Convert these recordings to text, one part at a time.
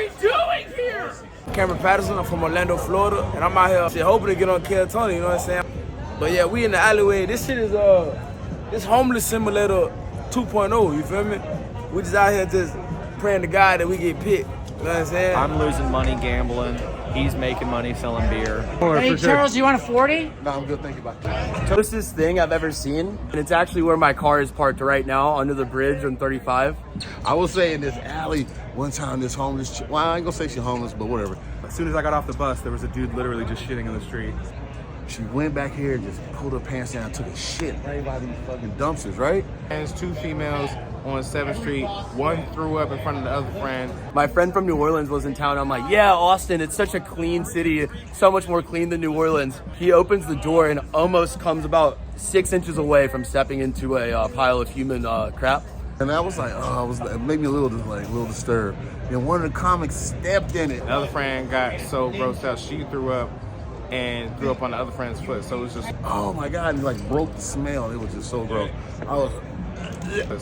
we doing here? Kam Patterson, I'm from Orlando, Florida, and I'm out here hoping to get on Kill Tony, you know what I'm saying? But yeah, we in the alleyway. This shit is this homeless simulator 2.0, you feel me? We just out here just praying to God that we get picked, you know what I'm saying? I'm losing money gambling. He's making money selling beer. Hey, Charles, you want a 40? No, I'm good. Think about that. Closest thing I've ever seen, and it's actually where my car is parked right now under the bridge on 35. I will say in this alley, one time this homeless chick, well, I ain't gonna say she's homeless, but whatever. As soon as I got off the bus, there was a dude literally just shitting in the street. She went back here and just pulled her pants down and took a shit right by these fucking dumpsters, right? There's two females on 7th Street. One threw up in front of the other friend. My friend from New Orleans was in town. I'm like, yeah, Austin, it's such a clean city. So much more clean than New Orleans. He opens the door and almost comes about 6 inches away from stepping into a pile of human crap. And I was like, it made me a little disturbed. And one of the comics stepped in it. The other friend got so grossed out, she threw up and threw up on the other friend's foot. So it was just, Oh my God, and like broke the smell. It was just so gross.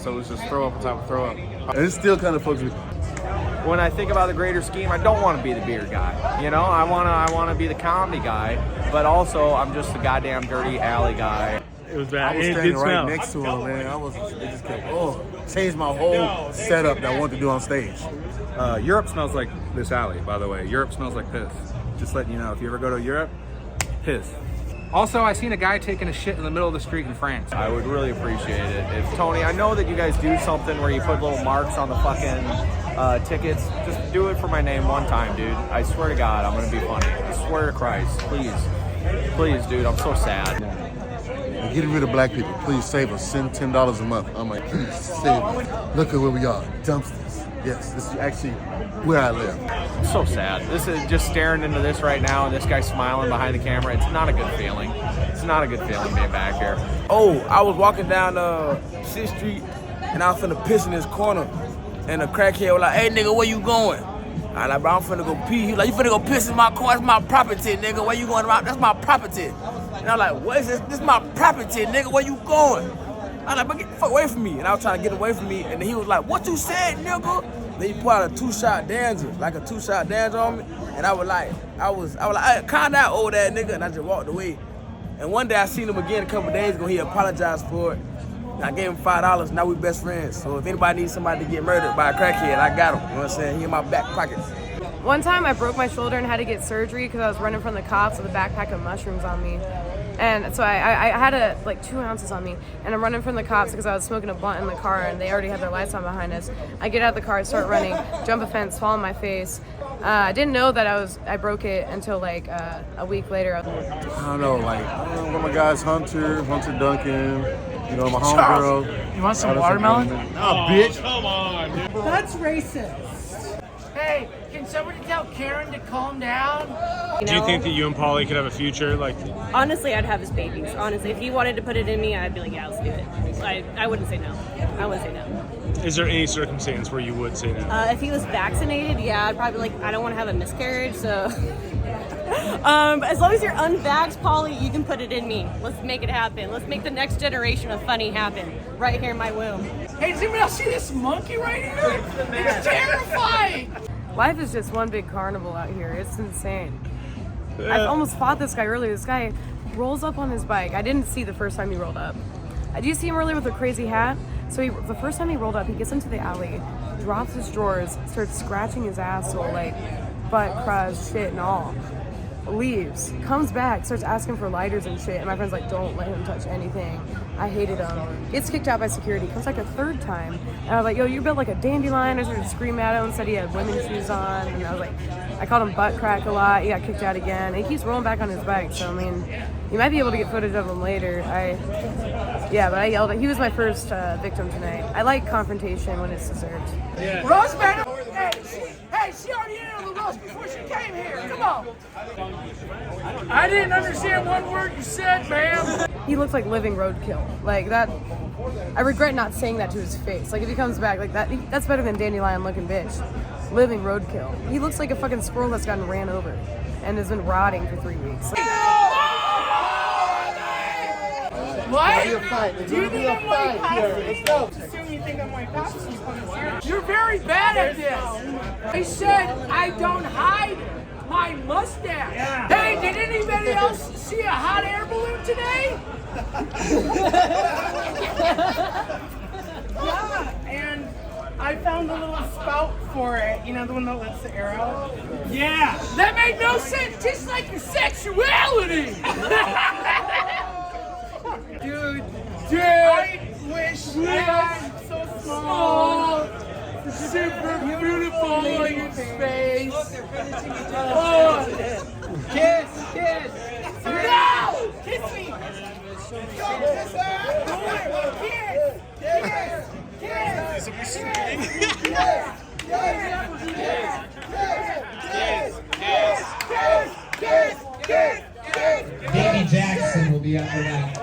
so it was just throw up on top of throw up. And it still kind of fucks me. When I think about the greater scheme, I don't want to be the beer guy. You know, I wanna be the comedy guy, but also I'm just the goddamn dirty alley guy. It was bad. I was standing right next to him, man. It just kept, changed my whole setup that I wanted to do on stage. Europe smells like this alley, by the way. Europe smells like piss. Just letting you know, if you ever go to Europe, piss. Also, I seen a guy taking a shit in the middle of the street in France. I would really appreciate it if Tony, I know that you guys do something where you put little marks on the fucking tickets. Just do it for my name one time, dude. I swear to God, I'm gonna be funny. I swear to Christ, please. Please, dude, I'm so sad. And getting rid of black people, please save us. Send $10 a month. I'm like, please save us. Look at where we are. Dumpsters. Yes, this is actually where I live. I'm so sad. This is just staring into this right now, and this guy smiling behind the camera. It's not a good feeling. It's not a good feeling being back here. Oh, I was walking down 6th Street and I was finna piss in this corner. And the crackhead was like, hey nigga, where you going? I like, bro, I'm finna go pee. He was like, you finna go piss in my car? That's my property, nigga. Where you going? That's my property. And I was like, what is this? This is my property, nigga. Where you going? I was like, but get the fuck away from me. And I was trying to get away from me. And then he was like, what you said, nigga? Then he pulled out a 2-shot dancer, like a 2-shot dancer on me. And I was like, hey, calm down, old ass nigga. And I just walked away. And one day I seen him again a couple days ago. He apologized for it. And I gave him $5. Now we best friends. So if anybody needs somebody to get murdered by a crackhead, I got him. You know what I'm saying? He in my back pockets. One time I broke my shoulder and had to get surgery because I was running from the cops with a backpack of mushrooms on me. And so I had like 2 ounces on me, and I'm running from the cops because I was smoking a blunt in the car, and they already had their lights on behind us. I get out of the car, I start running, jump a fence, fall on my face. I didn't know that I broke it until like a week later. I don't know, like one of my guys, Hunter Duncan, you know, my homegirl. You want some watermelon? Nah, bitch. Come on, dude. That's racist. Hey, can somebody tell Karen to calm down? Do you think that you and Pauly could have a future? Like, honestly, I'd have his babies. Honestly, if he wanted to put it in me, I'd be like, yeah, let's do it. I wouldn't say no. I wouldn't say no. is there any circumstance where you would say no? If he was vaccinated, yeah, I'd probably like, I don't want to have a miscarriage, so. As long as you're unvaxxed, Pauly, you can put it in me. Let's make it happen. Let's make the next generation of funny happen right here in my womb. Hey, does anybody else see this monkey right here? It's terrifying. Life is just one big carnival out here. It's insane. I almost fought this guy earlier. This guy rolls up on his bike. I didn't see the first time he rolled up. Did you see him earlier with a crazy hat? So the first time he rolled up, he gets into the alley, drops his drawers, starts scratching his asshole, like butt, crotch, shit and all. Leaves, comes back, starts asking for lighters and shit, and my friend's like, don't let him touch anything. I hated him. Gets kicked out by security, comes like a third time, and I was like, yo, you're built like a dandelion. I started screaming at him and said he had women's shoes on, and I was like, I called him butt crack a lot. He got kicked out again, and he keeps rolling back on his bike, so I mean, you might be able to get footage of him later. But I yelled at him. He was my first victim tonight. I like confrontation when it's deserved. Yeah. Rose, man, hey, she already entered the roast before she came here. Come on. I didn't understand one word you said, ma'am. He looks like living roadkill. Like that, I regret not saying that to his face. Like if he comes back like that, that's better than dandelion looking bitch. Living roadkill. He looks like a fucking squirrel that's gotten ran over and has been rotting for 3 weeks. What? There'll be a fight. There's gonna be a fight here. Let's go. Assume you think I'm like that. You're very bad at this. I said I don't hide my mustache. Yeah. Hey, did anybody else see a hot air balloon today? Yeah, and I found a little spout for it. You know, the one that lets the air out? Yeah. That made no sense, just like your sexuality. Dude, I wish I had so small. super beautiful in your face. Oh. Kiss. No! Kiss me. Davey Jackson will be up for that.